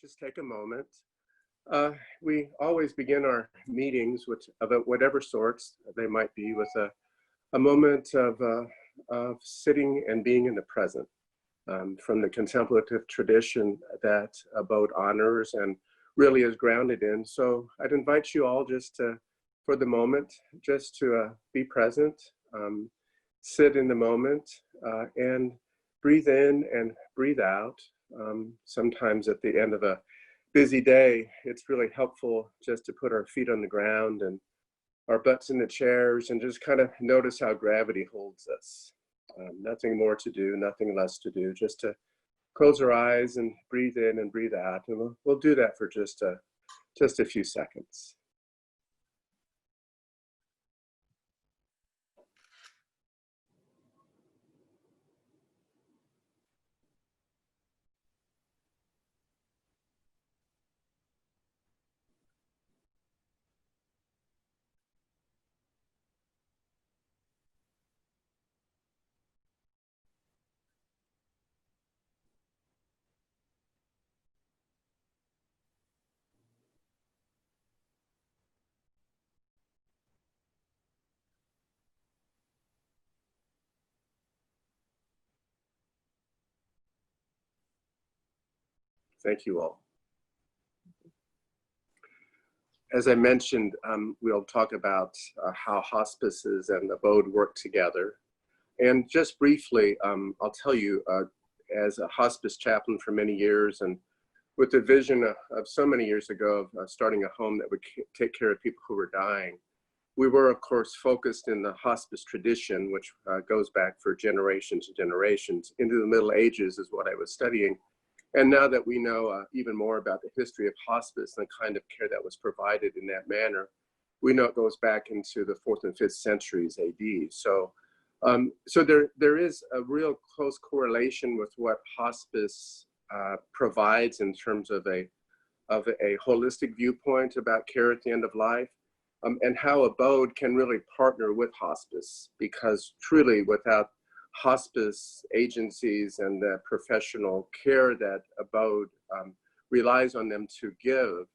just take a moment. We always begin our meetings with about whatever sorts they might be with a moment of sitting and being in the present, from the contemplative tradition that ABODE honors and really is grounded in. So I'd invite you all just to, for the moment, just to be present, sit in the moment, and breathe in and breathe out. Sometimes at the end of a busy day, it's really helpful just to put our feet on the ground and our butts in the chairs and just kind of notice how gravity holds us. Nothing more to do, nothing less to do, just to close our eyes and breathe in and breathe out. And we'll do that for just a few seconds. Thank you all. As I mentioned, we'll talk about how hospices and ABODE work together. And just briefly, I'll tell you, as a hospice chaplain for many years, and with the vision of so many years ago of starting a home that would take care of people who were dying, we were, of course, focused in the hospice tradition, which goes back for generations and generations. Into the Middle Ages is what I was studying. And now that we know even more about the history of hospice and the kind of care that was provided in that manner, we know it goes back into the 4th and 5th centuries AD. So there is a real close correlation with what hospice provides in terms of a holistic viewpoint about care at the end of life, and how ABODE can really partner with hospice, because truly without hospice agencies and the professional care that ABODE relies on them to give,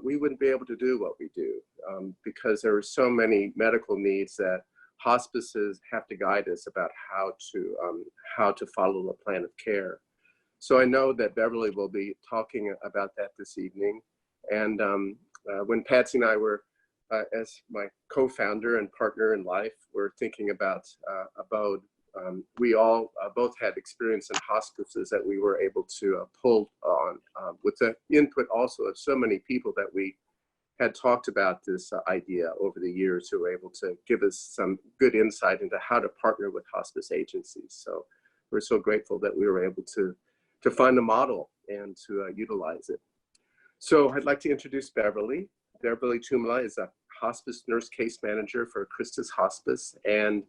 we wouldn't be able to do what we do, because there are so many medical needs that hospices have to guide us about how to follow a plan of care. So I know that Beverly will be talking about that this evening. And when Patsy and I were, as my co-founder and partner in life, were thinking about ABODE, we all both had experience in hospices that we were able to pull on, with the input also of so many people that we had talked about this idea over the years, who were able to give us some good insight into how to partner with hospice agencies. So we're so grateful that we were able to find a model and to utilize it. So I'd like to introduce Beverly. Beverly Tuomala is a hospice nurse case manager for Christus Hospice. And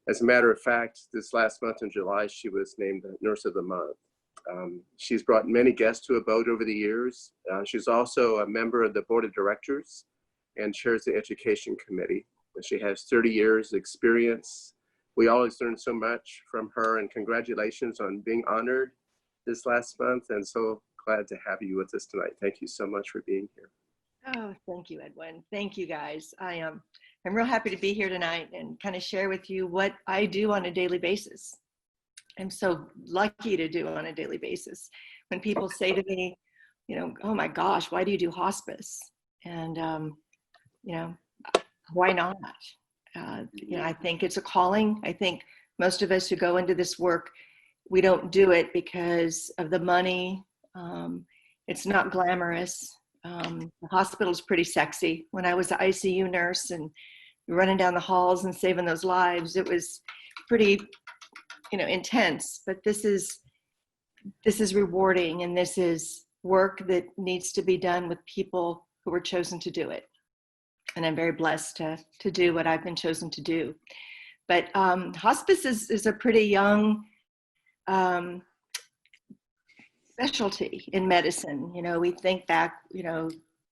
as a matter of fact, this last month in July, she was named the Nurse of the Month. She's brought many guests to ABODE over the years. She's also a member of the board of directors and chairs the education committee. She has 30 years experience. We always learn so much from her, and congratulations on being honored this last month, and so glad to have you with us tonight. Thank you so much for being here. Oh, thank you, Edwin. Thank you, guys. I'm real happy to be here tonight and kind of share with you what I do on a daily basis. I'm so lucky to do on a daily basis. When people say to me, oh my gosh, why do you do hospice? And, why not? I think it's a calling. I think most of us who go into this work, we don't do it because of the money. It's not glamorous. The hospital's pretty sexy. When I was an ICU nurse and running down the halls and saving those lives, it was pretty, intense. But this is rewarding, and this is work that needs to be done with people who were chosen to do it. And I'm very blessed to do what I've been chosen to do. But hospice is a pretty young specialty in medicine. We think back,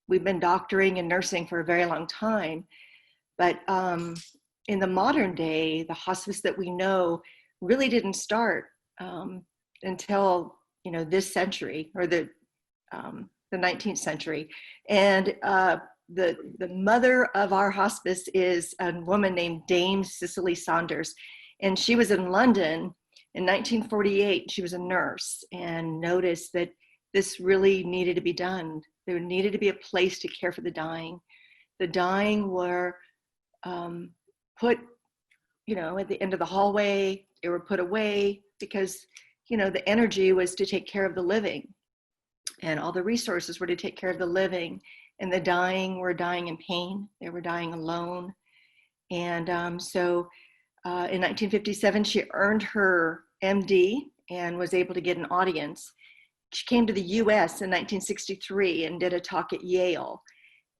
we've been doctoring and nursing for a very long time, but in the modern day, the hospice that we know really didn't start until, this century, or the the 19th century. And the mother of our hospice is a woman named Dame Cicely Saunders. And she was in London in 1948. She was a nurse and noticed that this really needed to be done. There needed to be a place to care for the dying. The dying were put, at the end of the hallway. They were put away because, the energy was to take care of the living, and all the resources were to take care of the living. And the dying were dying in pain. They were dying alone. And so in 1957, she earned her MD and was able to get an audience. She came to the US in 1963 and did a talk at Yale.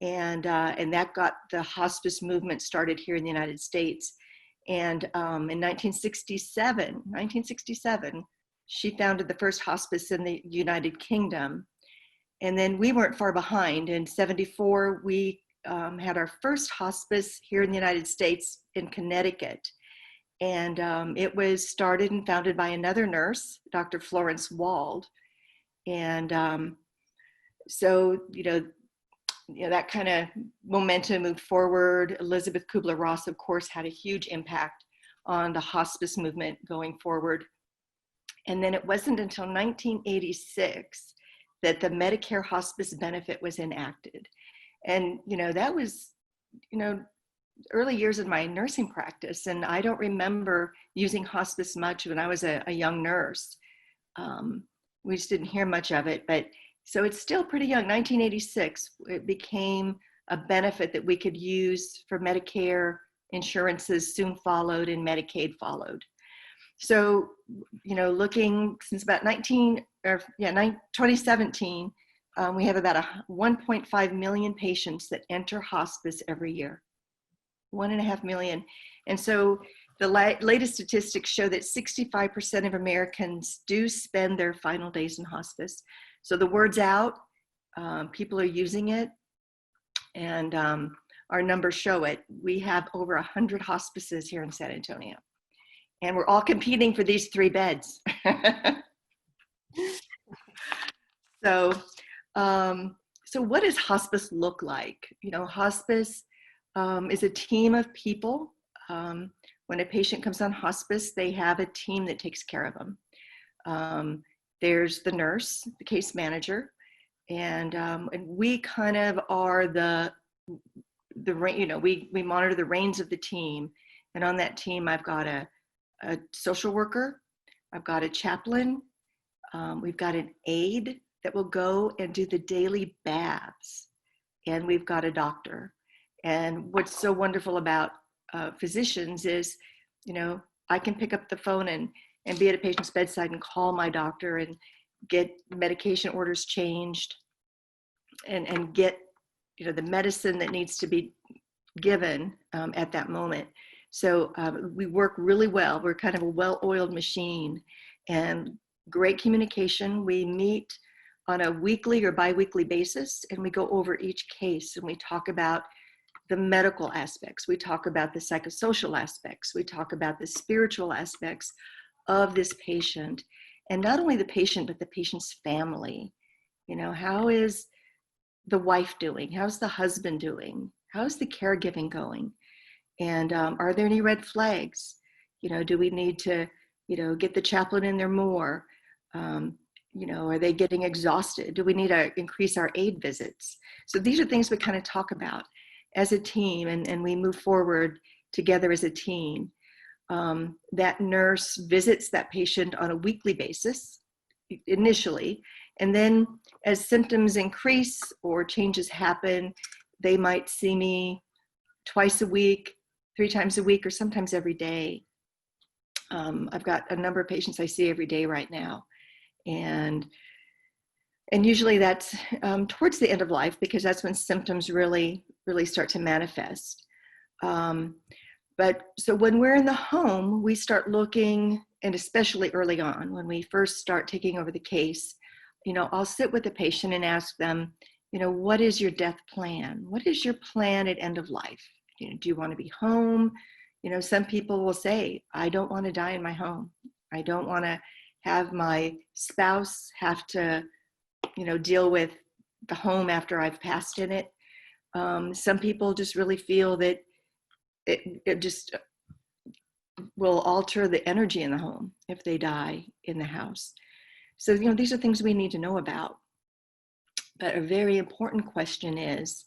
And that got the hospice movement started here in the United States. And in 1967, she founded the first hospice in the United Kingdom. And then we weren't far behind. In 74, we had our first hospice here in the United States in Connecticut. And it was started and founded by another nurse, Dr. Florence Wald. And so, that kind of momentum moved forward. Elizabeth Kubler-Ross, of course, had a huge impact on the hospice movement going forward. And then it wasn't until 1986 that the Medicare hospice benefit was enacted. And, that was, early years in my nursing practice. And I don't remember using hospice much when I was a young nurse. We just didn't hear much of it, but so it's still pretty young. 1986, it became a benefit that we could use for Medicare. Insurances soon followed and Medicaid followed. So, looking since about 2017, we have about 1.5 million patients that enter hospice every year. 1.5 million. And so the latest statistics show that 65% of Americans do spend their final days in hospice. So the word's out, people are using it, and our numbers show it. We have over 100 hospices here in San Antonio, and we're all competing for these 3 beds. So what does hospice look like? Hospice is a team of people. When a patient comes on hospice, they have a team that takes care of them. There's the nurse, the case manager, and we kind of are we monitor the reins of the team. And on that team, I've got a social worker, I've got a chaplain, we've got an aide that will go and do the daily baths, and we've got a doctor. And what's so wonderful about physicians is, I can pick up the phone and be at a patient's bedside and call my doctor and get medication orders changed and get, the medicine that needs to be given at that moment. So we work really well. We're kind of a well-oiled machine, and great communication. We meet on a weekly or bi-weekly basis, and we go over each case and we talk about the medical aspects. We talk about the psychosocial aspects. We talk about the spiritual aspects of this patient, and not only the patient, but the patient's family. How is the wife doing? How's the husband doing? How's the caregiving going? And are there any red flags? Do we need to, get the chaplain in there more? Are they getting exhausted? Do we need to increase our aid visits? So these are things we kind of talk about as a team, and we move forward together as a team. That nurse visits that patient on a weekly basis initially, and then as symptoms increase or changes happen, they might see me twice a week, 3 times a week, or sometimes every day. I've got a number of patients I see every day right now, and usually that's towards the end of life, because that's when symptoms really start to manifest. But so when we're in the home, we start looking, and especially early on, when we first start taking over the case, I'll sit with the patient and ask them, what is your death plan? What is your plan at end of life? Do you want to be home? Some people will say, I don't want to die in my home. I don't want to have my spouse have to deal with the home after I've passed in it. Some people just really feel that it just will alter the energy in the home if they die in the house. So, these are things we need to know about. But a very important question is,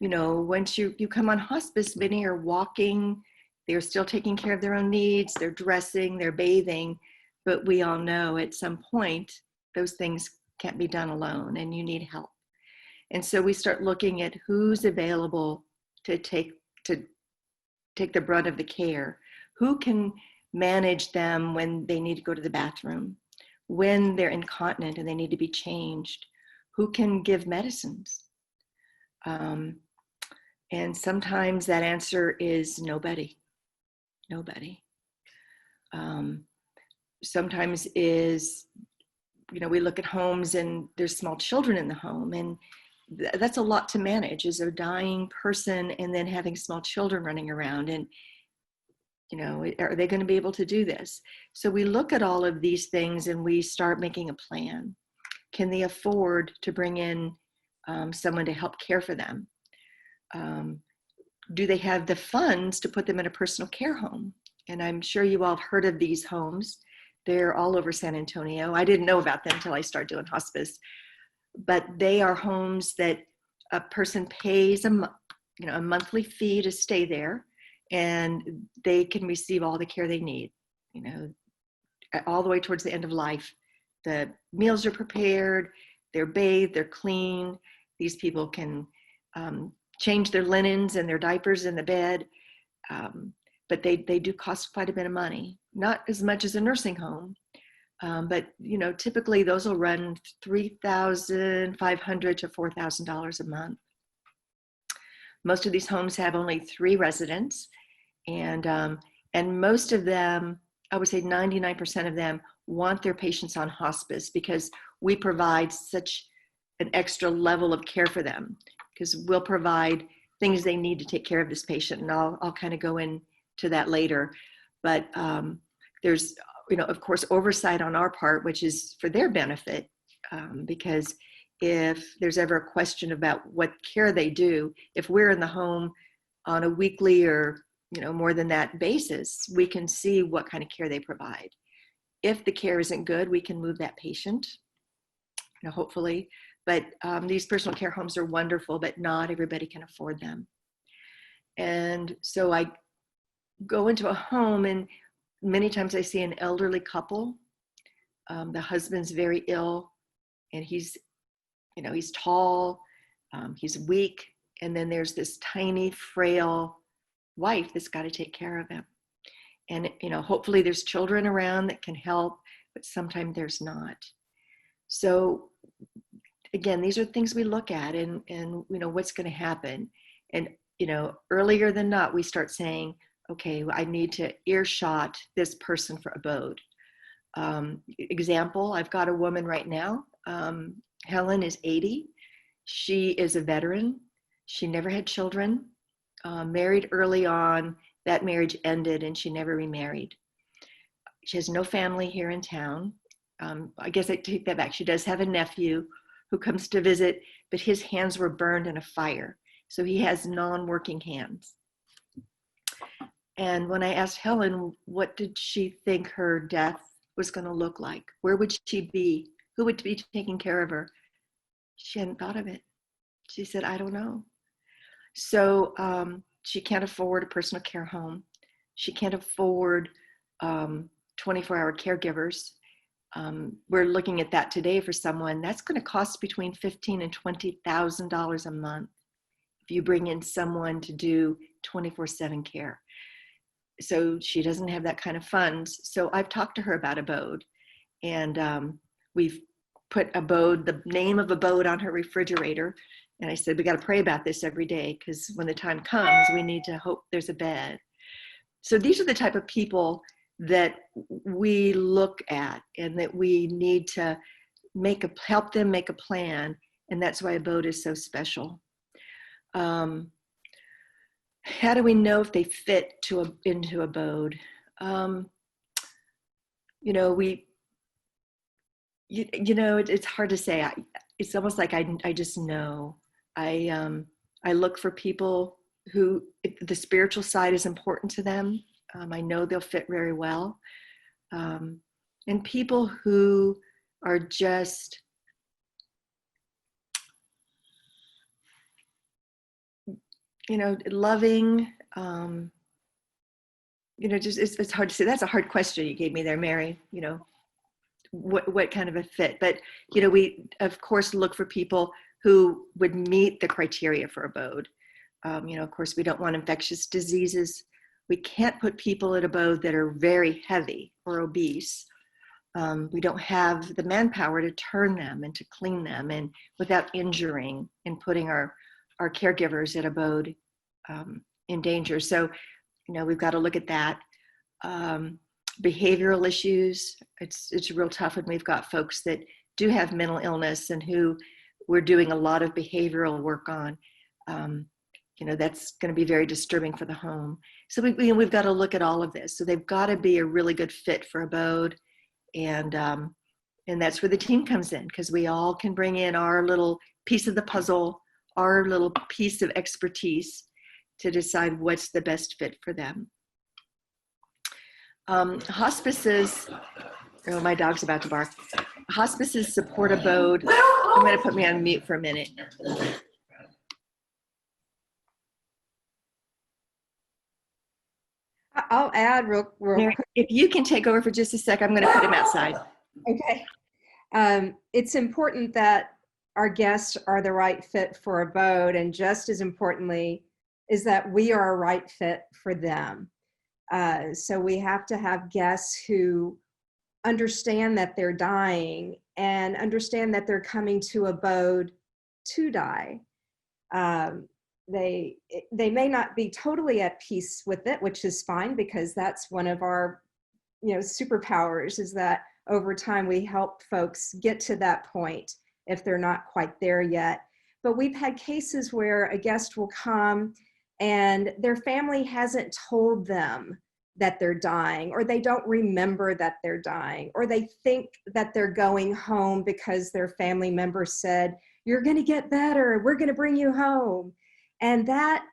once you come on hospice, many are walking, they're still taking care of their own needs, they're dressing, they're bathing, but we all know at some point those things can't be done alone and you need help. And so we start looking at who's available to take the brunt of the care, who can manage them when they need to go to the bathroom, when they're incontinent and they need to be changed, who can give medicines. And sometimes that answer is nobody. Sometimes is, we look at homes and there's small children in the home, and that's a lot to manage, is a dying person and then having small children running around, and are they going to be able to do this? So we look at all of these things and we start making a plan. Can they afford to bring in someone to help care for them? Do they have the funds to put them in a personal care home? And I'm sure you all have heard of these homes. They're all over San Antonio. I didn't know about them until I started doing hospice, but they are homes that a person pays a monthly fee to stay there, and they can receive all the care they need, all the way towards the end of life. The meals are prepared, they're bathed, they're clean. These people can change their linens and their diapers in the bed, but they do cost quite a bit of money. Not as much as a nursing home, but typically those will run $3,500 to $4,000 a month. Most of these homes have only 3 residents, and most of them, I would say 99% of them, want their patients on hospice because we provide such an extra level of care for them, because we'll provide things they need to take care of this patient, and I'll kind of go into that later. But there's, of course, oversight on our part, which is for their benefit, because if there's ever a question about what care they do, if we're in the home on a weekly or more than that basis, we can see what kind of care they provide. If the care isn't good, we can move that patient, hopefully. But these personal care homes are wonderful, but not everybody can afford them. And so I go into a home, and many times I see an elderly couple. The husband's very ill, and he's tall, he's weak, and then there's this tiny, frail wife that's got to take care of him. And hopefully there's children around that can help, but sometimes there's not. So again, these are things we look at, and what's going to happen. And earlier than not, we start saying, okay, I need to earshot this person for ABODE. Example, I've got a woman right now. Helen is 80. She is a veteran. She never had children, married early on. That marriage ended and she never remarried. She has no family here in town. I guess I take that back. She does have a nephew who comes to visit, but his hands were burned in a fire. So he has non-working hands. And when I asked Helen, what did she think her death was going to look like? Where would she be? Who would be taking care of her? She hadn't thought of it. She said, I don't know. So she can't afford a personal care home. She can't afford 24-hour caregivers. We're looking at that today for someone. That's going to cost between $15,000 and $20,000 a month if you bring in someone to do 24/7 care. So she doesn't have that kind of funds. So I've talked to her about ABODE, and we've put ABODE, the name of ABODE, on her refrigerator. And I said, we got to pray about this every day, because when the time comes, we need to hope there's a bed. So these are the type of people that we look at and that we need to help them make a plan. And that's why ABODE is so special. How do we know if they fit into ABODE? It's hard to say. it's almost like I just know. I look for people who, if the spiritual side is important to them. I know they'll fit very well. And people who are just, loving, just, it's hard to say. That's a hard question you gave me there, Mary. What kind of a fit? But, we of course look for people who would meet the criteria for abode. Of course, we don't want infectious diseases. We can't put people at abode that are very heavy or obese. We don't have the manpower to turn them and to clean them, and without injuring and putting our caregivers at abode in danger. So, we've got to look at that. Behavioral issues, it's real tough when we've got folks that do have mental illness and who we're doing a lot of behavioral work on. That's going to be very disturbing for the home. So we've got to look at all of this. So they've got to be a really good fit for abode. And that's where the team comes in, because we all can bring in our little piece of the puzzle, our little piece of expertise to decide what's the best fit for them. Hospices, oh, my dog's about to bark. Hospices support abode. I'm going to put me on mute for a minute. I'll add real Mary, quick. if you can take over for just a sec, I'm going to put him outside. Okay. It's important that our guests are the right fit for abode, and just as importantly is that we are a right fit for them. So we have to have guests who understand that they're dying and understand that they're coming to abode to die. They may not be totally at peace with it, which is fine, because that's one of our superpowers, is that over time we help folks get to that point if they're not quite there yet. But we've had cases where a guest will come and their family hasn't told them that they're dying, or they don't remember that they're dying, or they think that they're going home because their family member said, "You're going to get better, we're going to bring you home." And that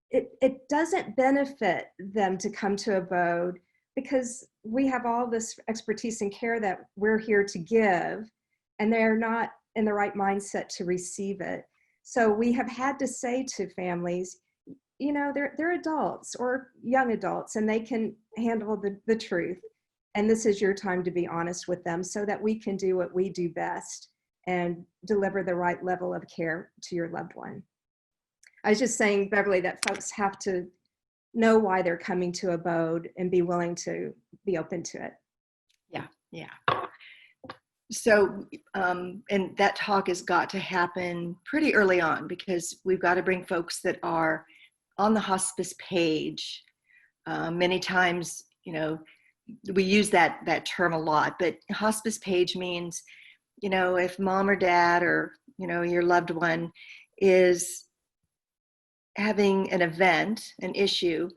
it doesn't benefit them to come to abode, because we have all this expertise and care that we're here to give, and they're not in the right mindset to receive it. So we have had to say to families, they're adults or young adults, and they can handle the truth. And this is your time to be honest with them, so that we can do what we do best and deliver the right level of care to your loved one. I was just saying, Beverly, that folks have to know why they're coming to abode and be willing to be open to it. Yeah. So, and that talk has got to happen pretty early on, because we've got to bring folks that are on the hospice page. Many times, we use that term a lot, but hospice page means, if mom or dad or, your loved one is having an event, an issue,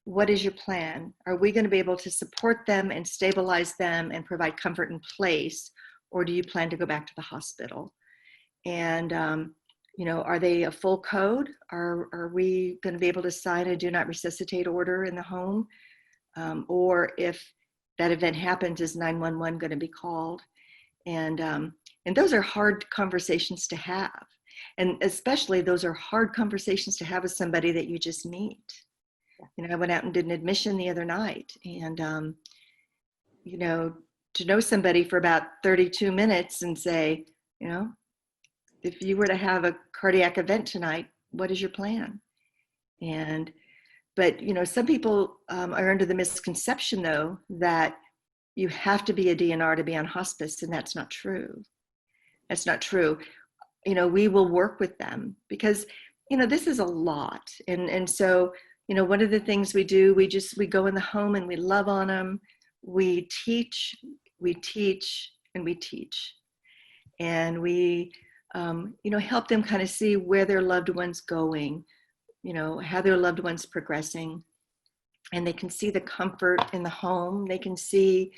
what is your plan? Are we going to be able to support them and stabilize them and provide comfort in place? Or do you plan to go back to the hospital? And, are they a full code? Are we going to be able to sign a do not resuscitate order in the home? Or if that event happens, is 911 going to be called? And those are hard conversations to have. And especially those are hard conversations to have with somebody that you just meet. I went out and did an admission the other night, and, to know somebody for about 32 minutes and say, if you were to have a cardiac event tonight, what is your plan? But some people are under the misconception, though, that you have to be a DNR to be on hospice, and that's not true. That's not true. We will work with them, because, this is a lot. And so, one of the things we do, we go in the home and we love on them. We teach, and we teach. And we, help them kind of see where their loved one's going, how their loved one's progressing. And they can see the comfort in the home. They can see,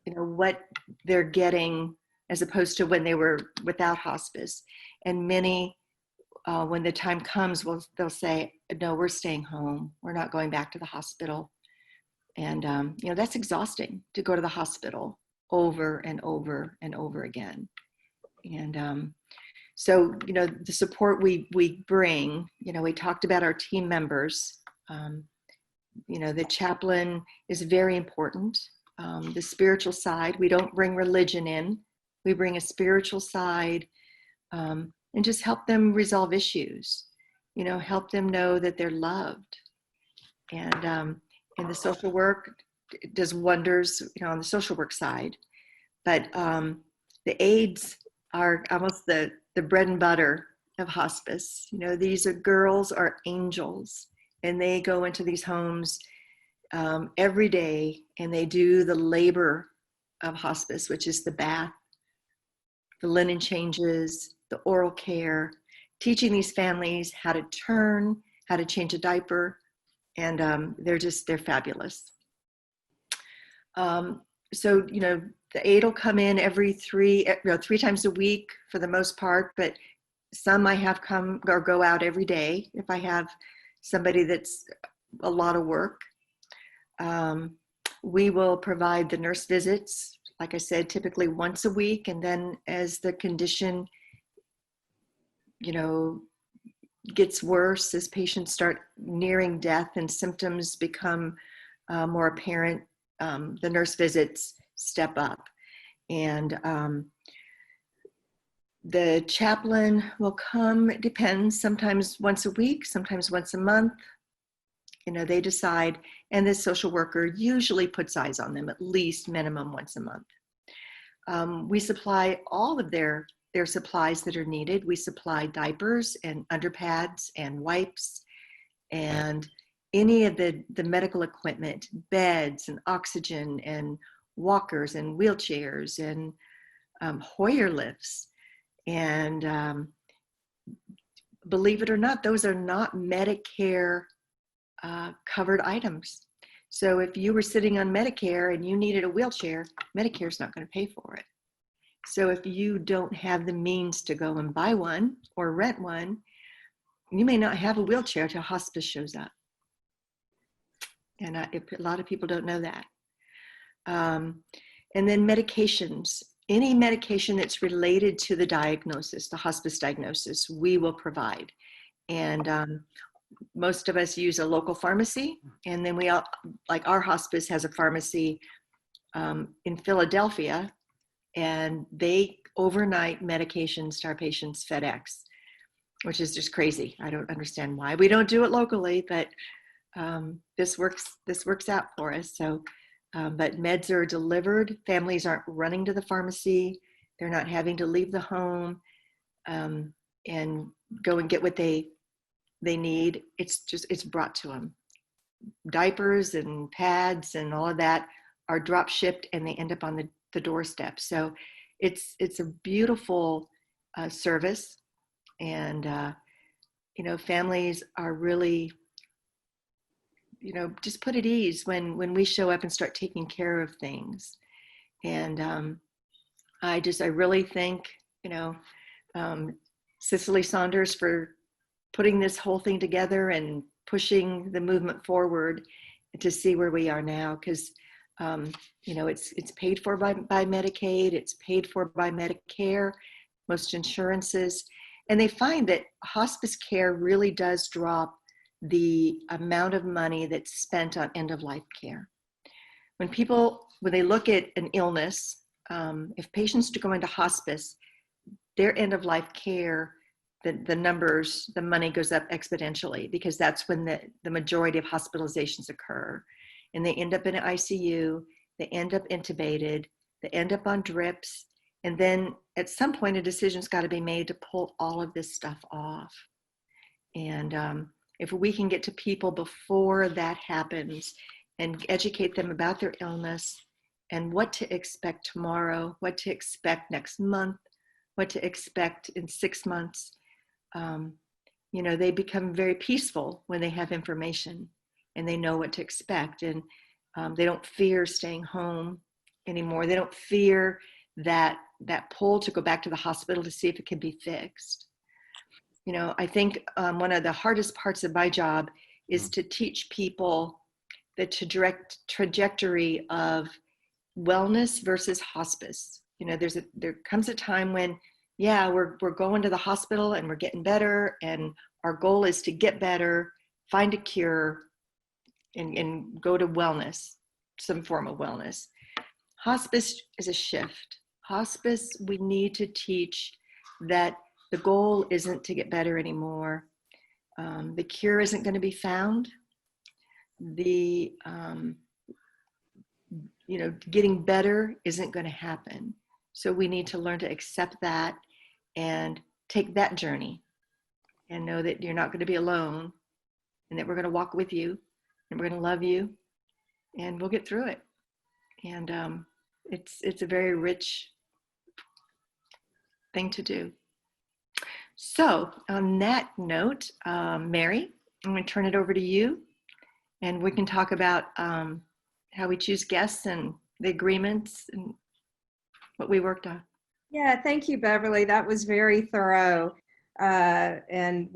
what they're getting as opposed to when they were without hospice. And many, when the time comes, they'll say, no, we're staying home. We're not going back to the hospital. And, that's exhausting to go to the hospital over and over and over again. And so, the support we bring, we talked about our team members. The chaplain is very important. The spiritual side, we don't bring religion in. We bring a spiritual side and just help them resolve issues, help them know that they're loved. And the social work does wonders, on the social work side. But the aides are almost the bread and butter of hospice. These girls are angels, and they go into these homes every day, and they do the labor of hospice, which is the bath, the linen changes, the oral care, teaching these families how to turn, how to change a diaper, and they're fabulous. So, the aide will come in every three times a week for the most part, but some I have come or go out every day if I have somebody that's a lot of work. We will provide the nurse visits, like I said, typically once a week. And then as the condition, gets worse, as patients start nearing death and symptoms become more apparent, the nurse visits step up. And the chaplain will come, it depends, sometimes once a week, sometimes once a month. They decide, and the social worker usually puts eyes on them at least minimum once a month. We supply all of their supplies that are needed. We supply diapers and underpads and wipes and any of the medical equipment, beds and oxygen and walkers and wheelchairs and Hoyer lifts. And believe it or not, those are not Medicare covered items. So if you were sitting on Medicare and you needed a wheelchair, Medicare's not going to pay for it. So if you don't have the means to go and buy one or rent one, you may not have a wheelchair till hospice shows up. And a lot of people don't know that. And then medications, any medication that's related to the diagnosis, the hospice diagnosis, we will provide. And most of us use a local pharmacy. And then we all, like our hospice has a pharmacy in Philadelphia, and they overnight medications to our patients FedEx, which is just crazy. I don't understand why we don't do it locally, but this works out for us. So, but meds are delivered. Families aren't running to the pharmacy. They're not having to leave the home and go and get what they need. It's brought to them. Diapers and pads and all of that are drop shipped, and they end up on the doorstep. So it's a beautiful service, and families are really just put at ease when we show up and start taking care of things. And I really thank Cicely Saunders for putting this whole thing together and pushing the movement forward to see where we are now, because it's paid for by Medicaid, it's paid for by Medicare, most insurances, and they find that hospice care really does drop the amount of money that's spent on end-of-life care. When they look at an illness, if patients go into hospice, their end-of-life care, the numbers, the money goes up exponentially, because that's when the majority of hospitalizations occur. And they end up in an ICU, they end up intubated, they end up on drips, and then at some point a decision's got to be made to pull all of this stuff off. And if we can get to people before that happens and educate them about their illness and what to expect tomorrow, what to expect next month, what to expect in 6 months, they become very peaceful when they have information and they know what to expect. And they don't fear staying home anymore. They don't fear that pull to go back to the hospital to see if it can be fixed. You know, I think one of the hardest parts of my job is to teach people the trajectory of wellness versus hospice. You know, there comes a time when, yeah, we're going to the hospital and we're getting better, and our goal is to get better, find a cure, and go to wellness, some form of wellness. Hospice is a shift. Hospice, we need to teach that the goal isn't to get better anymore. The cure isn't going to be found. Getting better isn't going to happen. So we need to learn to accept that and take that journey and know that you're not going to be alone, and that we're going to walk with you, and we're going to love you, and we'll get through it. And it's a very rich thing to do. So on that note, Mary, I'm going to turn it over to you, and we can talk about how we choose guests and the agreements and what we worked on. Yeah, thank you, Beverly. That was very thorough. And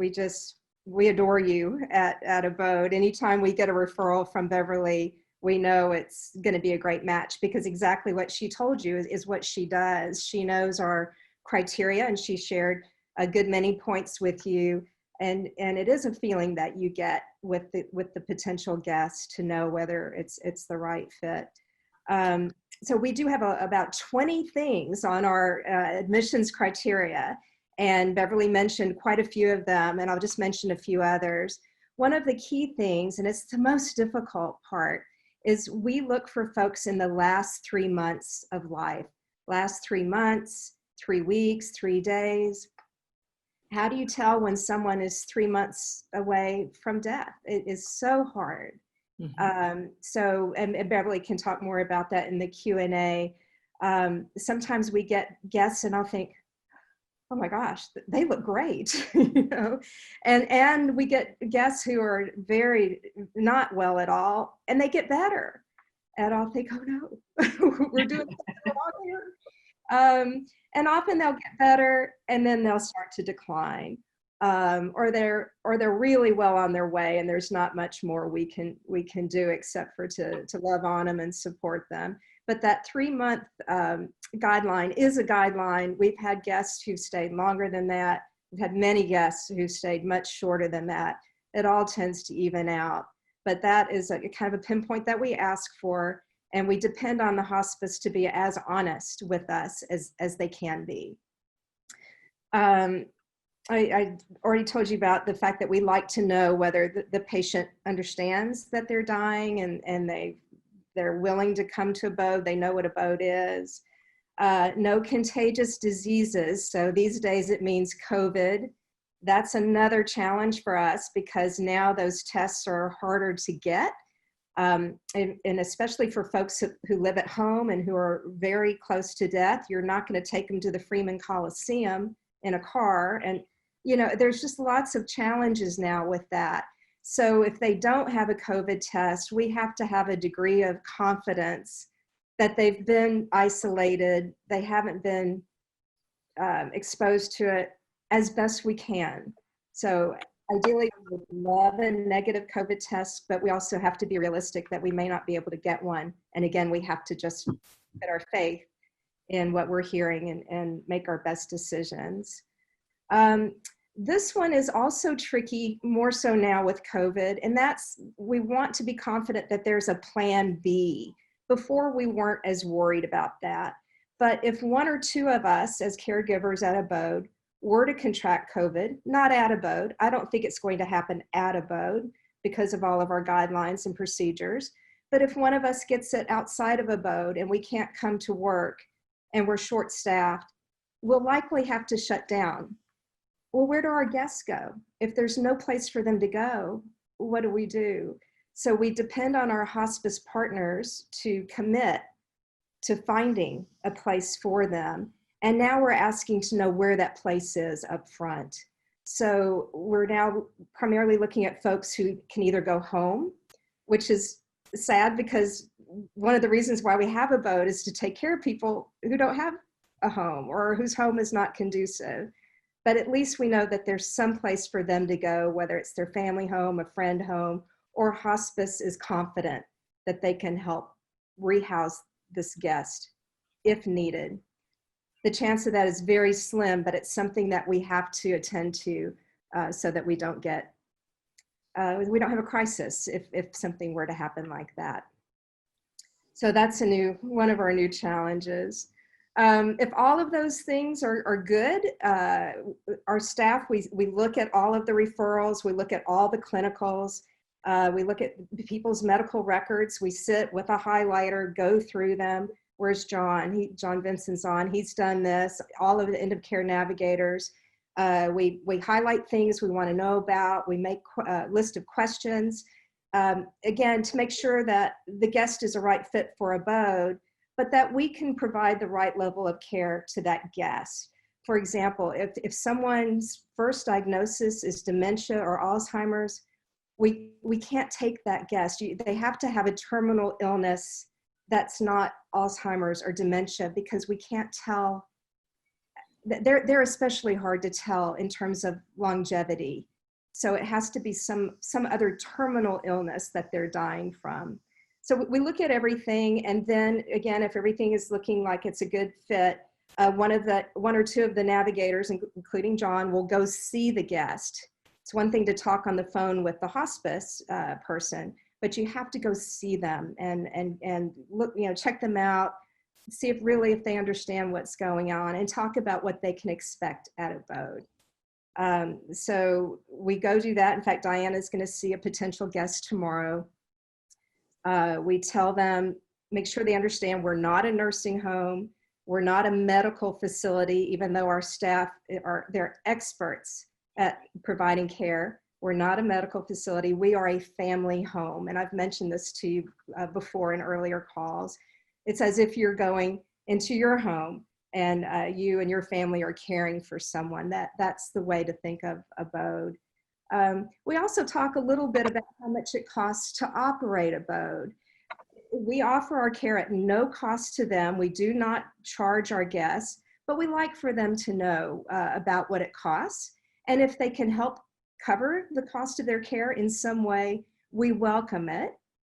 we adore you at ABODE. Anytime we get a referral from Beverly, we know it's going to be a great match, because exactly what she told you is what she does. She knows our criteria, and she shared a good many points with you. And it is a feeling that you get with the potential guest to know whether it's the right fit. So we do have about 20 things on our admissions criteria, and Beverly mentioned quite a few of them, and I'll just mention a few others. One of the key things, and it's the most difficult part, is we look for folks in the last 3 months of life. Last 3 months, 3 weeks, 3 days. How do you tell when someone is 3 months away from death? It is so hard. Mm-hmm. And Beverly can talk more about that in the Q&A. Sometimes we get guests and I'll think, oh my gosh, they look great, you know? And we get guests who are very not well at all, and they get better. And I'll think, oh no, we're doing something wrong here. And often they'll get better, and then they'll start to decline. Or they're really well on their way, and there's not much more we can do except for to love on them and support them. But that 3-month guideline is a guideline. We've had guests who've stayed longer than that. We've had many guests who stayed much shorter than that. It all tends to even out. But that is a kind of a pinpoint that we ask for, and we depend on the hospice to be as honest with us as they can be. I already told you about the fact that we like to know whether the patient understands that they're dying, and they're willing to come to ABODE. They know what ABODE is. No contagious diseases. So these days it means COVID. That's another challenge for us, because now those tests are harder to get. And especially for folks who live at home and who are very close to death, you're not going to take them to the Freeman Coliseum in a car. And, you know, there's just lots of challenges now with that. So if they don't have a COVID test, we have to have a degree of confidence that they've been isolated, they haven't been exposed to it as best we can. So ideally, we would love a negative COVID test, but we also have to be realistic that we may not be able to get one. And again, we have to just put our faith in what we're hearing and make our best decisions. This one is also tricky, more so now with COVID, and that's, we want to be confident that there's a plan B. Before, we weren't as worried about that. But if 1 or 2 of us as caregivers at ABODE were to contract COVID, not at ABODE, I don't think it's going to happen at ABODE because of all of our guidelines and procedures. But if one of us gets it outside of ABODE and we can't come to work and we're short-staffed, we'll likely have to shut down. Well, where do our guests go? If there's no place for them to go, what do we do? So we depend on our hospice partners to commit to finding a place for them. And now we're asking to know where that place is up front. So we're now primarily looking at folks who can either go home, which is sad because one of the reasons why we have ABODE is to take care of people who don't have a home or whose home is not conducive. But at least we know that there's some place for them to go, whether it's their family home, a friend home, or hospice is confident that they can help rehouse this guest if needed. The chance of that is very slim, but it's something that we have to attend to so that we don't have a crisis if something were to happen like that. So that's one of our new challenges. If all of those things are good, our staff, we look at all of the referrals, we look at all the clinicals, we look at people's medical records, we sit with a highlighter, go through them. Where's John? John Vincent's on, he's done this, all of the end of care navigators. We highlight things we want to know about, we make a list of questions, again, to make sure that the guest is a right fit for ABODE, but that we can provide the right level of care to that guest. For example, if someone's first diagnosis is dementia or Alzheimer's, we can't take that guest. They have to have a terminal illness that's not Alzheimer's or dementia, because we can't tell. They're especially hard to tell in terms of longevity. So it has to be some other terminal illness that they're dying from. So we look at everything, and then again, if everything is looking like it's a good fit, one or two of the navigators, including John, will go see the guest. It's one thing to talk on the phone with the hospice person, but you have to go see them and look, check them out, see if they understand what's going on, and talk about what they can expect at ABODE. So we go do that. In fact, Diana's going to see a potential guest tomorrow. We tell them, make sure they understand we're not a nursing home, we're not a medical facility, even though our staff they're experts at providing care. We're not a medical facility, we are a family home. And I've mentioned this to you before in earlier calls. It's as if you're going into your home and you and your family are caring for someone. That's the way to think of ABODE. We also talk a little bit about how much it costs to operate ABODE. We offer our care at no cost to them. We do not charge our guests, but we like for them to know about what it costs. And if they can help cover the cost of their care in some way, we welcome it,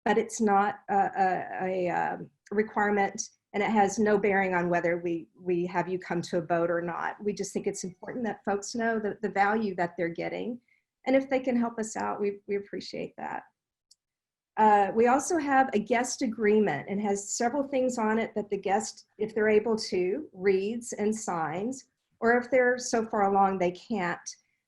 but it's not a requirement, and it has no bearing on whether we have you come to ABODE or not. We just think it's important that folks know the value that they're getting. And if they can help us out, we appreciate that. We also have a guest agreement, and has several things on it that the guest, if they're able to, reads and signs, or if they're so far along they can't,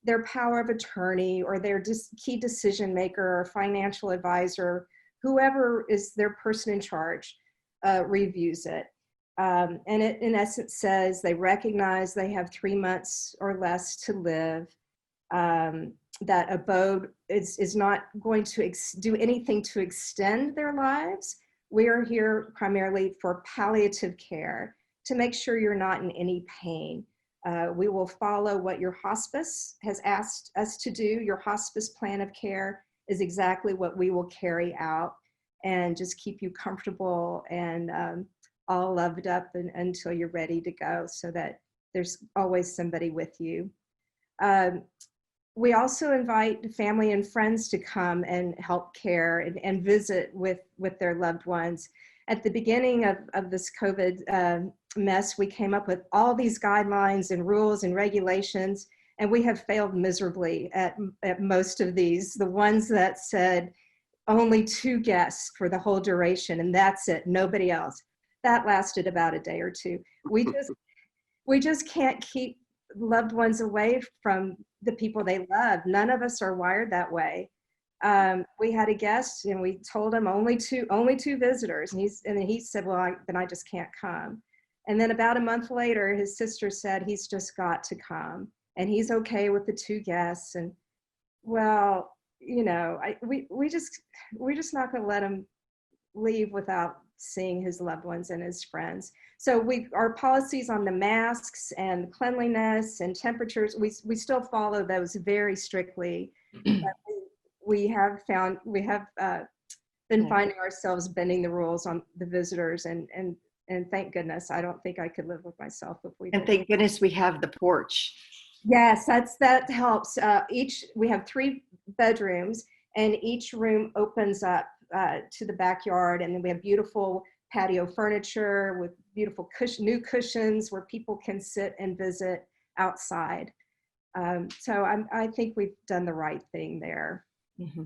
their power of attorney or their key decision maker or financial advisor, whoever is their person in charge, reviews it. And it, in essence, says they recognize they have 3 months or less to live, that ABODE is not going to do anything to extend their lives. We are here primarily for palliative care, to make sure you're not in any pain. We will follow what your hospice has asked us to do. Your hospice plan of care is exactly what we will carry out, and just keep you comfortable and all loved up until you're ready to go, so that there's always somebody with you. We also invite family and friends to come and help care and visit with their loved ones. At the beginning of this COVID mess, we came up with all these guidelines and rules and regulations, and we have failed miserably at most of these. The ones that said only 2 guests for the whole duration, and that's it, nobody else. That lasted about a day or two. We just can't keep loved ones away from the people they love. None of us are wired that way. We had a guest, and we told him only two visitors, and he said, well, then I just can't come. And then about a month later, his sister said he's just got to come, and he's okay with the 2 guests. And well, we're just not going to let him leave without seeing his loved ones and his friends. So our policies on the masks and cleanliness and temperatures, we still follow those very strictly. But we have been finding ourselves bending the rules on the visitors, and And thank goodness, I don't think I could live with myself if we And didn't. thank goodness we have the porch. Yes, that helps. We have 3 bedrooms, and each room opens up to the backyard, and then we have beautiful patio furniture with beautiful new cushions where people can sit and visit outside. So I think we've done the right thing there. Mm-hmm.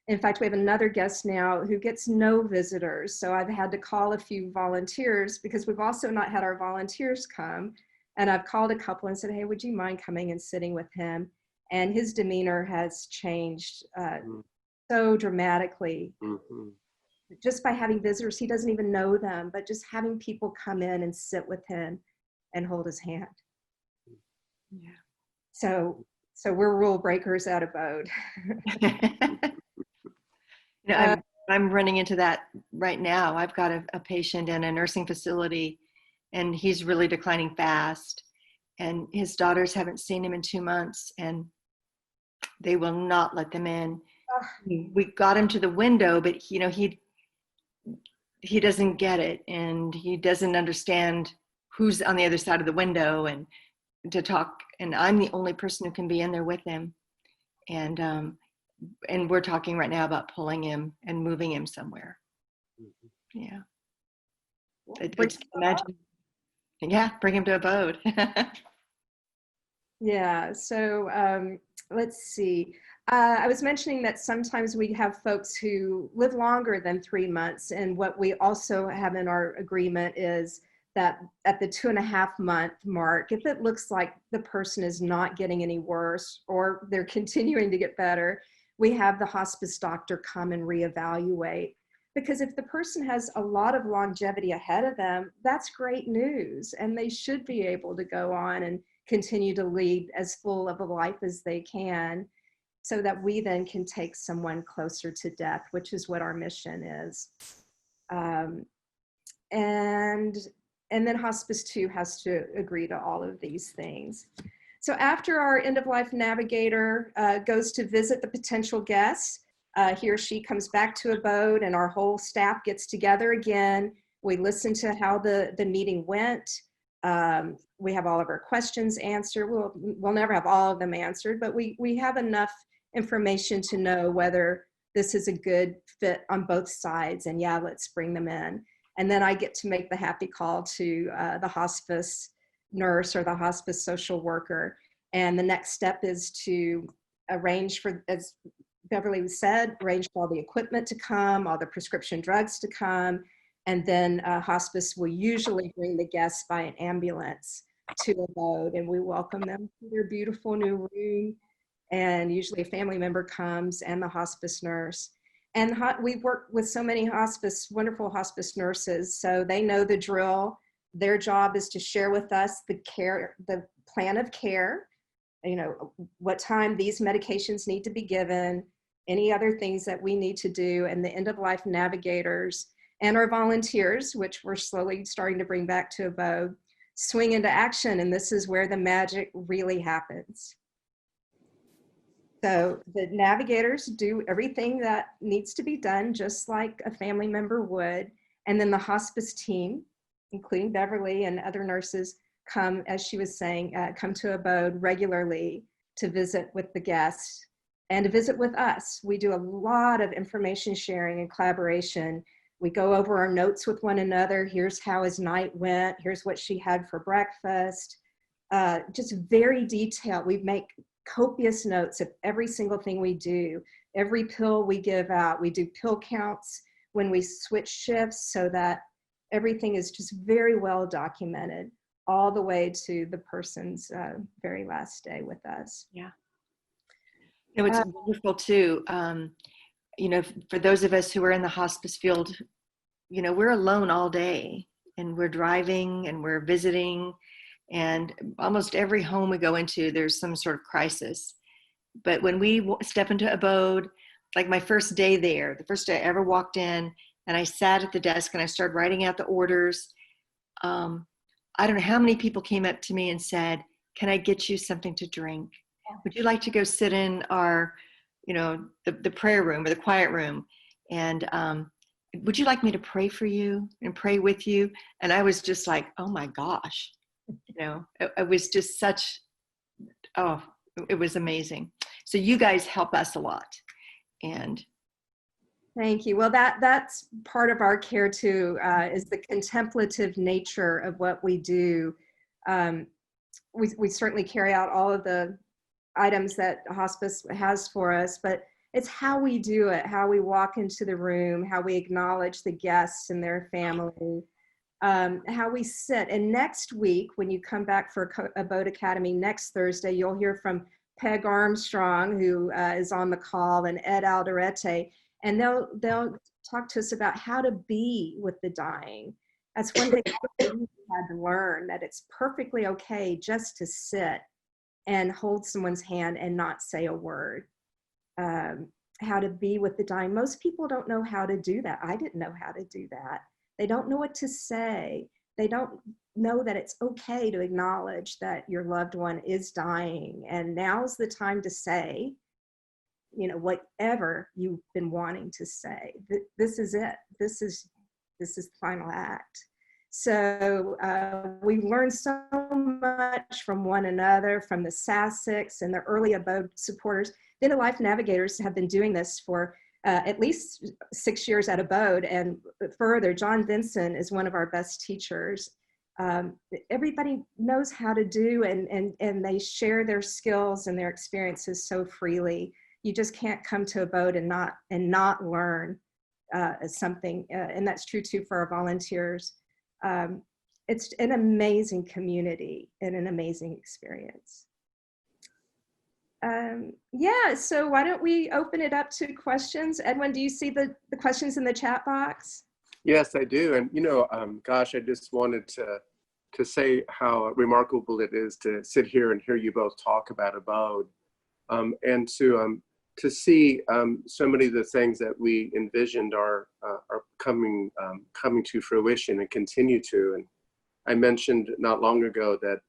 In fact, we have another guest now who gets no visitors. So I've had to call a few volunteers because we've also not had our volunteers come. And I've called a couple and said, hey, would you mind coming and sitting with him? And his demeanor has changed so dramatically. Mm-hmm. Just by having visitors, he doesn't even know them, but just having people come in and sit with him and hold his hand. Yeah. So we're rule breakers at ABODE. I'm running into that right now. I've got a patient in a nursing facility, and he's really declining fast. And his daughters haven't seen him in 2 months, and they will not let them in. We got him to the window, but he doesn't get it, and he doesn't understand who's on the other side of the window and to talk. And I'm the only person who can be in there with him. And we're talking right now about pulling him and moving him somewhere. Yeah. Imagine. Yeah, bring him to ABODE. Yeah, so let's see. I was mentioning that sometimes we have folks who live longer than 3 months, and what we also have in our agreement is that at the 2.5 month mark, if it looks like the person is not getting any worse or they're continuing to get better, we have the hospice doctor come and reevaluate. Because if the person has a lot of longevity ahead of them, that's great news, and they should be able to go on and continue to lead as full of a life as they can, so that we then can take someone closer to death, which is what our mission is. And then Hospice 2 has to agree to all of these things. So after our end-of-life navigator goes to visit the potential guests, he or she comes back to ABODE, and our whole staff gets together again. We listen to how the meeting went. We have all of our questions answered. We'll never have all of them answered, but we have enough information to know whether this is a good fit on both sides, and yeah, let's bring them in. And then I get to make the happy call to the hospice nurse or the hospice social worker. And the next step is to arrange for, as Beverly said, arrange for all the equipment to come, all the prescription drugs to come. And then hospice will usually bring the guests by an ambulance to ABODE, and we welcome them to their beautiful new room. And usually a family member comes and the hospice nurse. And we've worked with so many wonderful hospice nurses, so they know the drill. Their job is to share with us the plan of care, what time these medications need to be given, any other things that we need to do, and the end-of-life navigators and our volunteers, which we're slowly starting to bring back to ABODE, swing into action, and this is where the magic really happens. So the navigators do everything that needs to be done, just like a family member would. And then the hospice team, including Beverly and other nurses, come, as she was saying, come to ABODE regularly to visit with the guests and to visit with us. We do a lot of information sharing and collaboration. We go over our notes with one another. Here's how his night went. Here's what she had for breakfast. Just very detailed. We make copious notes of every single thing we do, every pill we give out. We do pill counts when we switch shifts, so that everything is just very well documented all the way to the person's very last day with us. Yeah. It's wonderful too. For those of us who are in the hospice field, we're alone all day, and we're driving and we're visiting. And almost every home we go into, there's some sort of crisis. But when we step into ABODE, like my first day there, the first day I ever walked in, and I sat at the desk and I started writing out the orders. I don't know how many people came up to me and said, "Can I get you something to drink? Would you like to go sit in our, the prayer room or the quiet room?" And would you like me to pray for you and pray with you? And I was just like, oh my gosh, it was just such, oh, it was amazing. So you guys help us a lot. And thank you. Well, that's part of our care too, is the contemplative nature of what we do. We certainly carry out all of the items that hospice has for us, but it's how we do it, how we walk into the room, how we acknowledge the guests and their family, how we sit. And next week, when you come back for ABODE Academy next Thursday, you'll hear from Peg Armstrong, who is on the call, and Ed Alderete, and they'll talk to us about how to be with the dying. That's one thing we had to learn, that it's perfectly okay just to sit and hold someone's hand and not say a word. How to be with the dying. Most people don't know how to do that. I didn't know how to do that. They don't know what to say. They don't know that it's okay to acknowledge that your loved one is dying. And now's the time to say, whatever you've been wanting to say. This is it. This is the final act. So we learned so much from one another, from the SASICs and the early ABODE supporters. Then the Life Navigators have been doing this for at least 6 years at ABODE, and further. John Vinson is one of our best teachers. Everybody knows how to do, and they share their skills and their experiences so freely. You just can't come to ABODE and not learn something, and that's true too for our volunteers. It's an amazing community and an amazing experience. Yeah, so why don't we open it up to questions? Edwin, do you see the questions in the chat box? Yes, I do. And, gosh, I just wanted to say how remarkable it is to sit here and hear you both talk about ABODE, and to see so many of the things that we envisioned are coming to fruition and continue to. And I mentioned not long ago that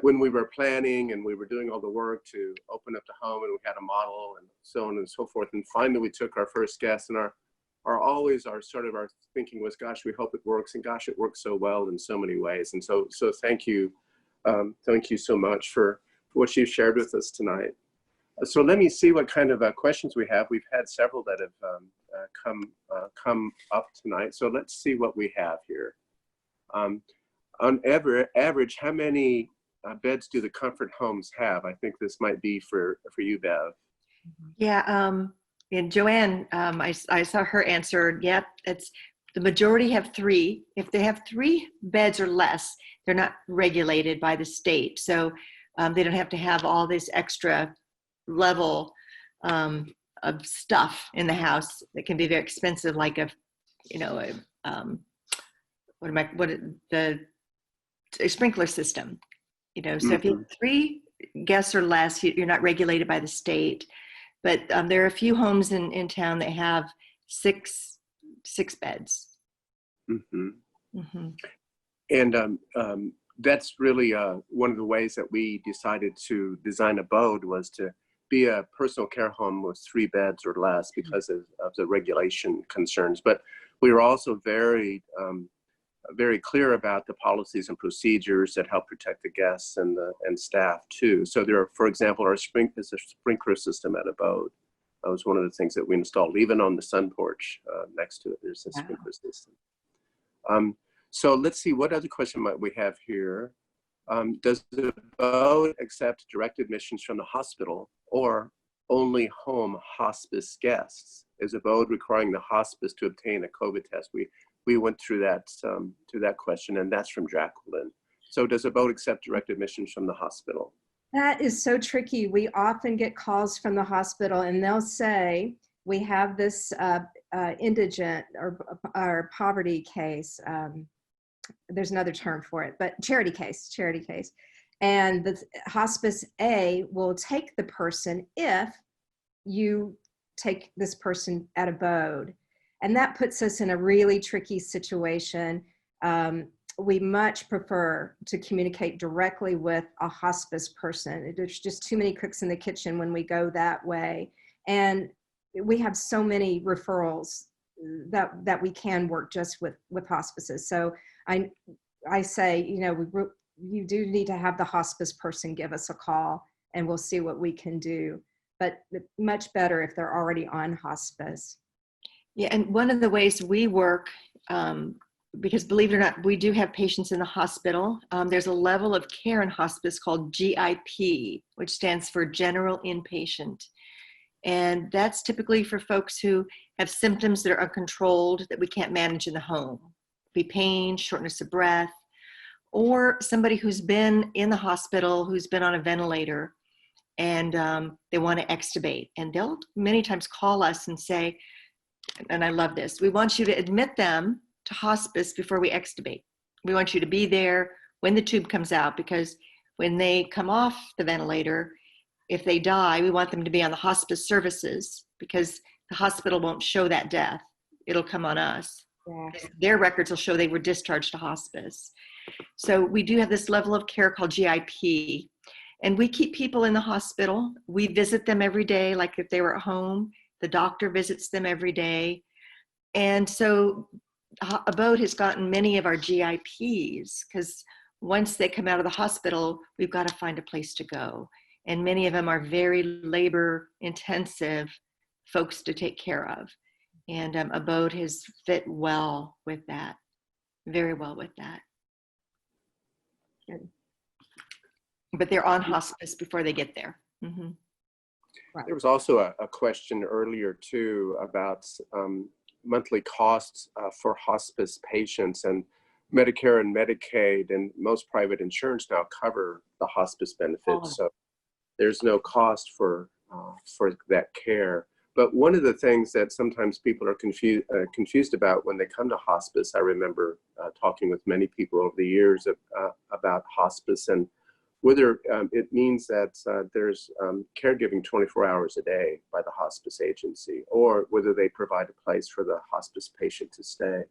when we were planning and we were doing all the work to open up the home, and we had a model and so on and so forth, and finally we took our first guest, and our thinking was, gosh, we hope it works, and gosh, it works so well in so many ways. And so thank you so much for what you shared with us tonight. So let me see what kind of questions we have. We've had several that have come up tonight. So let's see what we have here. On average, how many beds do the Comfort Homes have? I think this might be for you, Bev. Yeah, and Joanne, I saw her answer. Yep, it's the majority have 3. If they have 3 beds or less, they're not regulated by the state, so they don't have to have all this extra level of stuff in the house that can be very expensive, like a sprinkler system. So if you have 3 guests or less, you're not regulated by the state. But there are a few homes in town that have 6 beds. Mm-hmm. Mm-hmm. And that's really one of the ways that we decided to design ABODE, was to be a personal care home with 3 beds or less because of the regulation concerns. But we were also very clear about the policies and procedures that help protect the guests and staff too. So there are, for example, there's a sprinkler system at ABODE. That was one of the things that we installed, even on the sun porch next to it. There's a sprinkler system. So let's see, what other question might we have here? Does ABODE accept direct admissions from the hospital or only home hospice guests? Is ABODE requiring the hospice to obtain a COVID test? We went through that question, and that's from Jacqueline. So does ABODE accept direct admissions from the hospital? That is so tricky. We often get calls from the hospital, and they'll say, we have this indigent or poverty case. There's another term for it, but charity case. And the hospice A will take the person if you take this person at ABODE. And that puts us in a really tricky situation. We much prefer to communicate directly with a hospice person. There's just too many cooks in the kitchen when we go that way. And we have so many referrals that we can work just with hospices. So I say, you know, you do need to have the hospice person give us a call, and we'll see what we can do. But much better if they're already on hospice. Yeah, and one of the ways we work, because believe it or not, we do have patients in the hospital. There's a level of care in hospice called GIP, which stands for General Inpatient. And that's typically for folks who have symptoms that are uncontrolled that we can't manage in the home. Be pain, shortness of breath, or somebody who's been in the hospital, who's been on a ventilator, and they want to extubate. And they'll many times call us and say, and I love this, we want you to admit them to hospice before we extubate. We want you to be there when the tube comes out, because when they come off the ventilator, if they die, we want them to be on the hospice services, because the hospital won't show that death. It'll come on us. Yeah. Their records will show they were discharged to hospice. So we do have this level of care called GIP, and we keep people in the hospital. We visit them every day, like if they were at home. The doctor visits them every day. And so ABODE has gotten many of our GIPs, because once they come out of the hospital, we've got to find a place to go. And many of them are very labor intensive folks to take care of. And ABODE has fit well with that, very well with that. Good. But they're on hospice before they get there. Mm-hmm. Right. There was also a question earlier too about monthly costs for hospice patients, and Medicare and Medicaid and most private insurance now cover the hospice benefits. So there's no cost for that care. But one of the things that sometimes people are confused about when they come to hospice, I remember talking with many people over the years about hospice, and whether it means that there's caregiving 24 hours a day by the hospice agency, or whether they provide a place for the hospice patient to stay.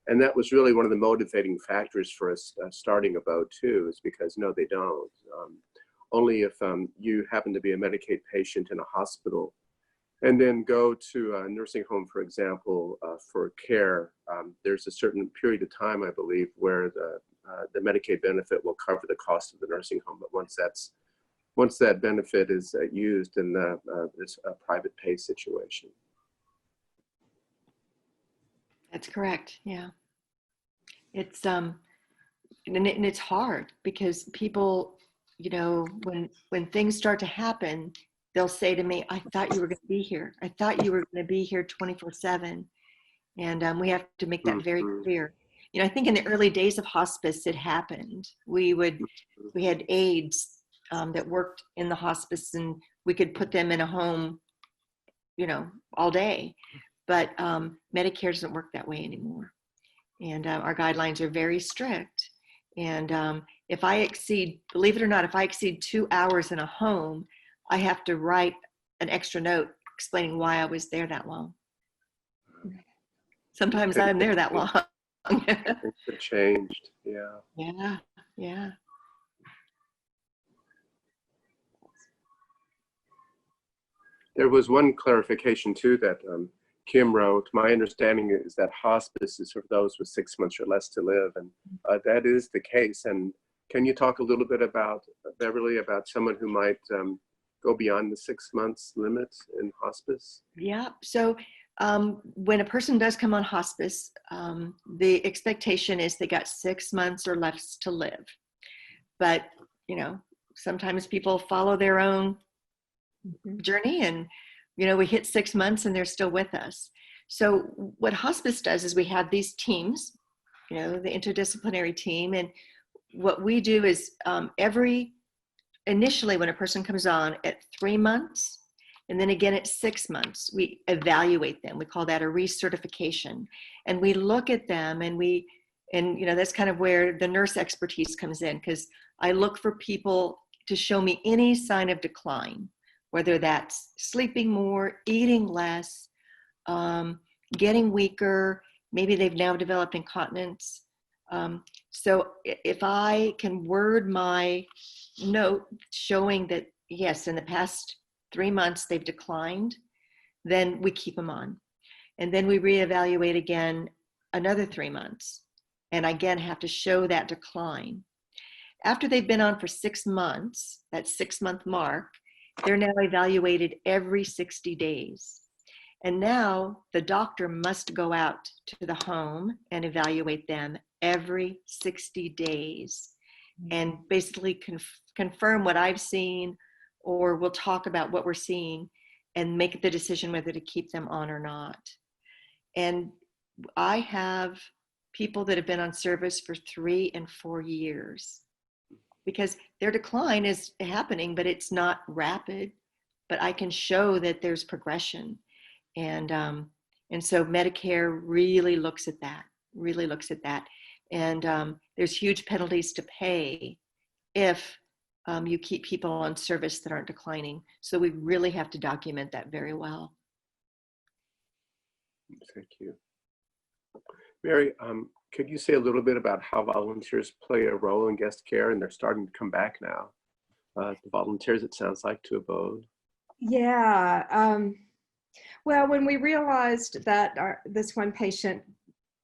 And that was really one of the motivating factors for us starting ABODE too, is because no, they don't. Only if you happen to be a Medicaid patient in a hospital and then go to a nursing home, for example, for care, there's a certain period of time, I believe, where the Medicaid benefit will cover the cost of the nursing home. But once that benefit is used, then it's a private pay situation. That's correct. Yeah. It's and it's hard, because people, you know, when things start to happen, they'll say to me, I thought you were going to be here. I thought you were going to be here 24/7. And we have to make that very clear. You know, I think in the early days of hospice, it happened. We had aides that worked in the hospice, and we could put them in a home, you know, all day. But Medicare doesn't work that way anymore. And our guidelines are very strict. And if I exceed, believe it or not, if I exceed 2 hours in a home, I have to write an extra note explaining why I was there that long. Sometimes I'm there that long. Things have changed, yeah. Yeah, yeah. There was one clarification too that Kim wrote. My understanding is that hospice is for those with 6 months or less to live, and that is the case. And can you talk a little bit about, Beverly, about someone who might go beyond the 6 months limit in hospice? Yeah, so when a person does come on hospice, the expectation is they got 6 months or less to live. But, you know, sometimes people follow their own journey, and, you know, we hit 6 months and they're still with us. So what hospice does is we have these teams, you know, the interdisciplinary team. And what we do is initially when a person comes on at 3 months, and then again at 6 months, we evaluate them. We call that a recertification. And we look at them, and you know, that's kind of where the nurse expertise comes in, because I look for people to show me any sign of decline, whether that's sleeping more, eating less, getting weaker, maybe they've now developed incontinence. So if I can word my note showing that, yes, in the past 3 months they've declined, then we keep them on. And then we reevaluate again another 3 months, and again have to show that decline. After they've been on for 6 months, that 6-month mark, they're now evaluated every 60 days. And now the doctor must go out to the home and evaluate them every 60 days and basically confirm what I've seen, or we'll talk about what we're seeing and make the decision whether to keep them on or not. And I have people that have been on service for 3 and 4 years because their decline is happening, but it's not rapid, but I can show that there's progression. And so Medicare really looks at that. And there's huge penalties to pay if you keep people on service that aren't declining. So we really have to document that very well. Thank you. Mary, could you say a little bit about how volunteers play a role in guest care? And they're starting to come back now. The volunteers, it sounds like, to ABODE. Yeah. Well, when we realized that this one patient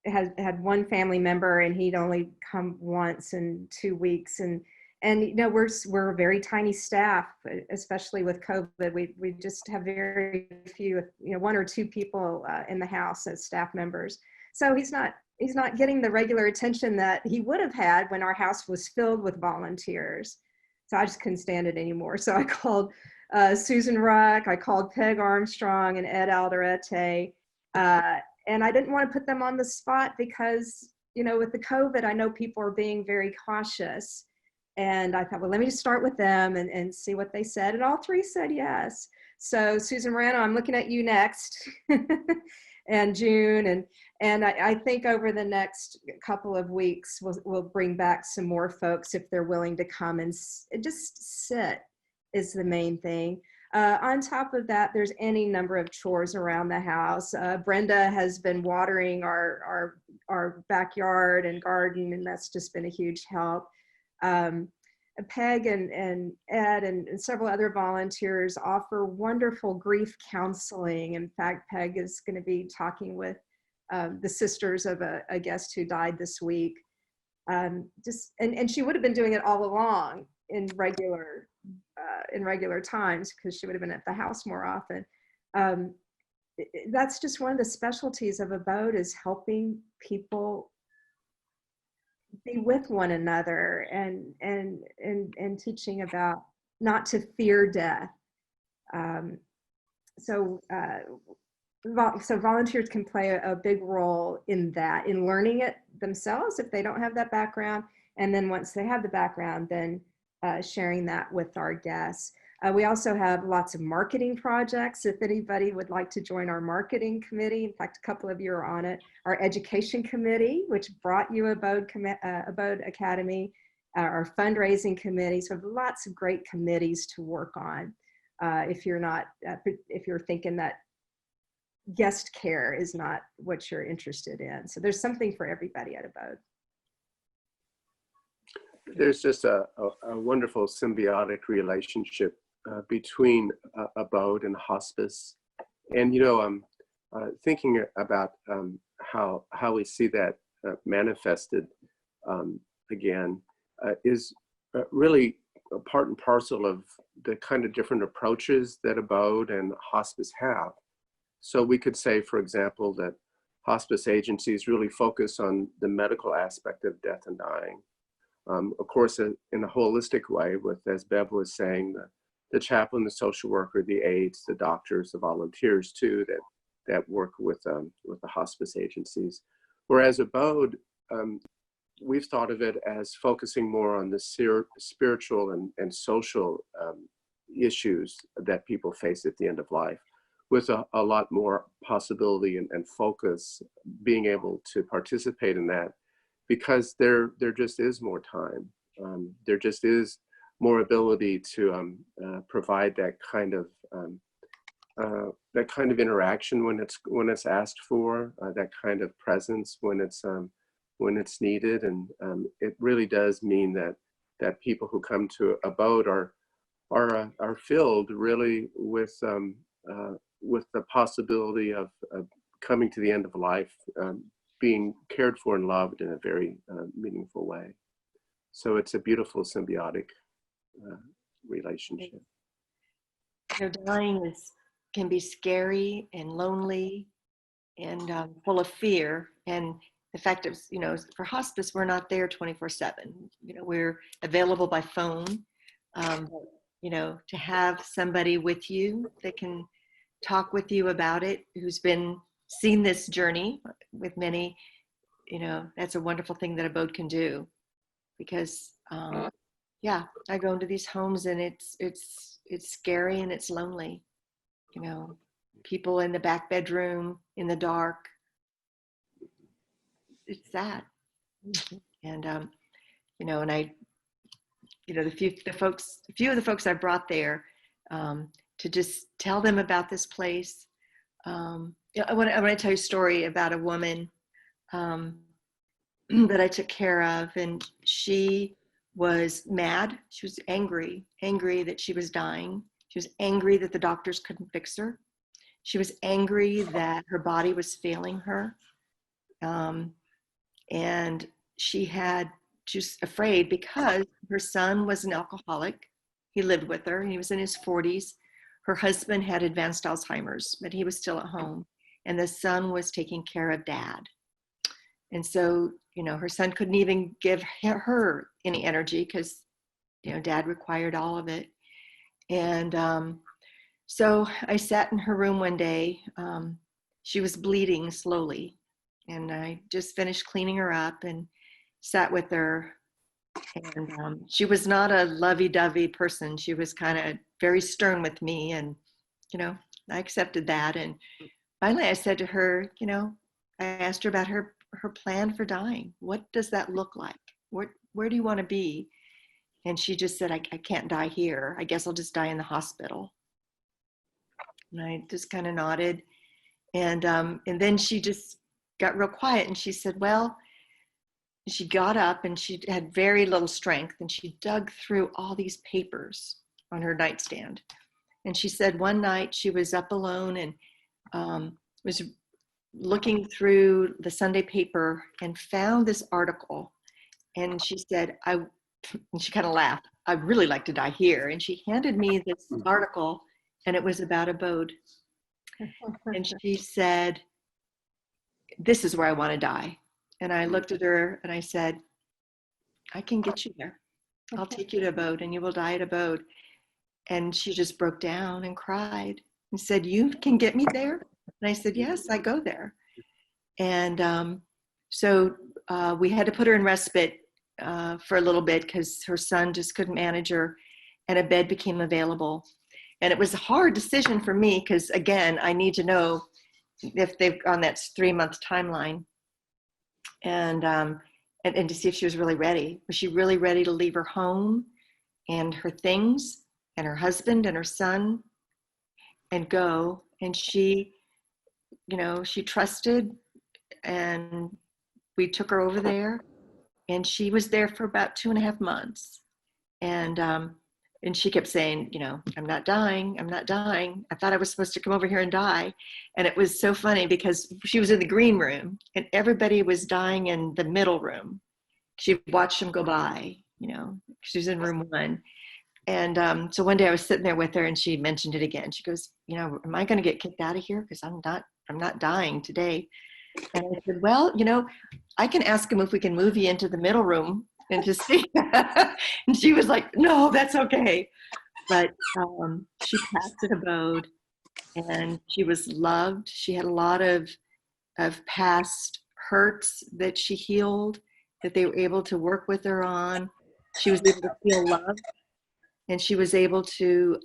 had one family member and he'd only come once in 2 weeks, and we're a very tiny staff, especially with COVID. We just have very few, 1 or 2 people in the house as staff members. So he's not getting the regular attention that he would have had when our house was filled with volunteers. So I just couldn't stand it anymore. So I called Susan Ruck, I called Peg Armstrong and Ed Alderete, and I didn't want to put them on the spot because, with the COVID, I know people are being very cautious. And I thought, well, let me just start with them and see what they said. And all 3 said yes. So Susan Morano, I'm looking at you next. And June. And I think over the next couple of weeks, we'll bring back some more folks if they're willing to come and just sit is the main thing. On top of that, there's any number of chores around the house. Brenda has been watering our backyard and garden, and that's just been a huge help. Peg and Ed and several other volunteers offer wonderful grief counseling. In fact, Peg is going to be talking with the sisters of a guest who died this week. And she would have been doing it all along in regular times because she would have been at the house more often. That's just one of the specialties of ABODE, is helping people be with one another and teaching about not to fear death. So volunteers can play a big role in that, in learning it themselves if they don't have that background. And then once they have the background, then sharing that with our guests. We also have lots of marketing projects. If anybody would like to join our marketing committee, in fact, a couple of you are on it. Our education committee, which brought you ABODE Academy, our fundraising committee. So lots of great committees to work on if you're thinking that guest care is not what you're interested in. So there's something for everybody at ABODE. There's just a wonderful symbiotic relationship between ABODE and hospice. And, thinking about how we see that manifested again is really a part and parcel of the kind of different approaches that ABODE and hospice have. So we could say, for example, that hospice agencies really focus on the medical aspect of death and dying. Of course, in a holistic way, with, as Bev was saying, the chaplain, the social worker, the aides, the doctors, the volunteers too, that work with the hospice agencies. Whereas ABODE, we've thought of it as focusing more on the spiritual and social issues that people face at the end of life, with a lot more possibility and focus being able to participate in that, because there just is more time. There just is more ability to provide that kind of interaction when it's asked for, that kind of presence when it's needed, and it really does mean that people who come to ABODE are filled really with the possibility of coming to the end of life, being cared for and loved in a very meaningful way. So it's a beautiful symbiotic relationship. Dying can be scary and lonely and full of fear. And the fact is, for hospice, we're not there 24/7. We're available by phone. To have somebody with you that can talk with you about it, who's seen this journey with many, that's a wonderful thing that ABODE can do. Because I go into these homes and it's scary and it's lonely. People in the back bedroom in the dark. It's sad. And and I, the few of the folks I brought there to just tell them about this place. I want to tell you a story about a woman that I took care of, and she was mad. She was angry that she was dying. She was angry that the doctors couldn't fix her. She was angry that her body was failing her. And she was afraid because her son was an alcoholic. He lived with her. He was in his 40s. Her husband had advanced Alzheimer's, but he was still at home. And the son was taking care of dad. And so, her son couldn't even give her any energy because, dad required all of it. And so I sat in her room one day. She was bleeding slowly. And I just finished cleaning her up and sat with her. And she was not a lovey-dovey person. She was kind of very stern with me. And, I accepted that. And finally I said to her, I asked her about her plan for dying. What does that look like? Where do you want to be? And she just said, I can't die here. I guess I'll just die in the hospital. And I just kind of nodded. And then she just got real quiet and she said, well, she got up and she had very little strength and she dug through all these papers on her nightstand. And she said one night she was up alone and was looking through the Sunday paper and found this article. And she said, and she kind of laughed, I'd really like to die here. And she handed me this article and it was about ABODE. And she said, this is where I want to die. And I looked at her and I said, I can get you there. I'll take you to ABODE and you will die at ABODE. And she just broke down and cried and said, you can get me there? And I said, yes, I go there. And so we had to put her in respite for a little bit because her son just couldn't manage her and a bed became available. And it was a hard decision for me because, again, I need to know if they've on that 3-month timeline and to see if she was really ready. Was she really ready to leave her home and her things and her husband and her son and go? And she, she trusted, and we took her over there and she was there for about 2.5 months. And she kept saying, I'm not dying. I'm not dying. I thought I was supposed to come over here and die. And it was so funny because she was in the green room and everybody was dying in the middle room. She watched them go by, she was in room 1. And so one day I was sitting there with her and she mentioned it again. She goes, am I going to get kicked out of here? Because I'm not dying today. And I said, well, I can ask him if we can move you into the middle room and just see. And she was like, no, that's okay. But she passed at ABODE and she was loved. She had a lot of past hurts that she healed, that they were able to work with her on. She was able to feel loved and she was able to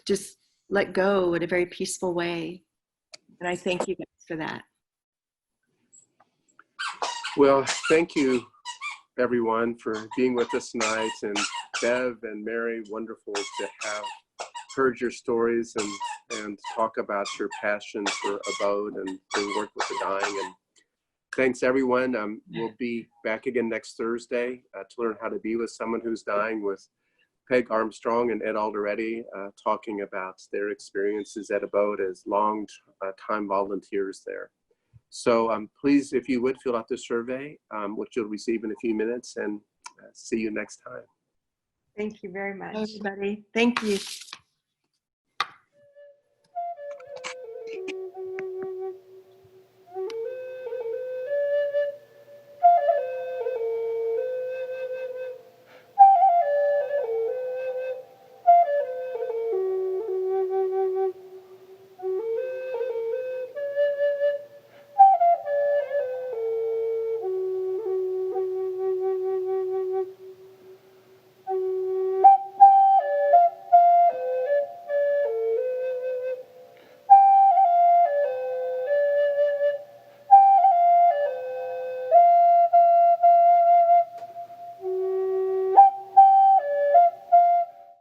just let go in a very peaceful way. And I thank you guys for that. Well, thank you, everyone, for being with us tonight. And Bev and Mary, wonderful to have heard your stories and talk about your passion for ABODE and to work with the dying. And thanks, everyone. We'll be back again next Thursday to learn how to be with someone who's dying with Peg Armstrong and Ed Alderetti talking about their experiences at ABODE as long-time volunteers there. So please, if you would, fill out the survey, which you'll receive in a few minutes, and see you next time. Thank you very much. Everybody, thank you.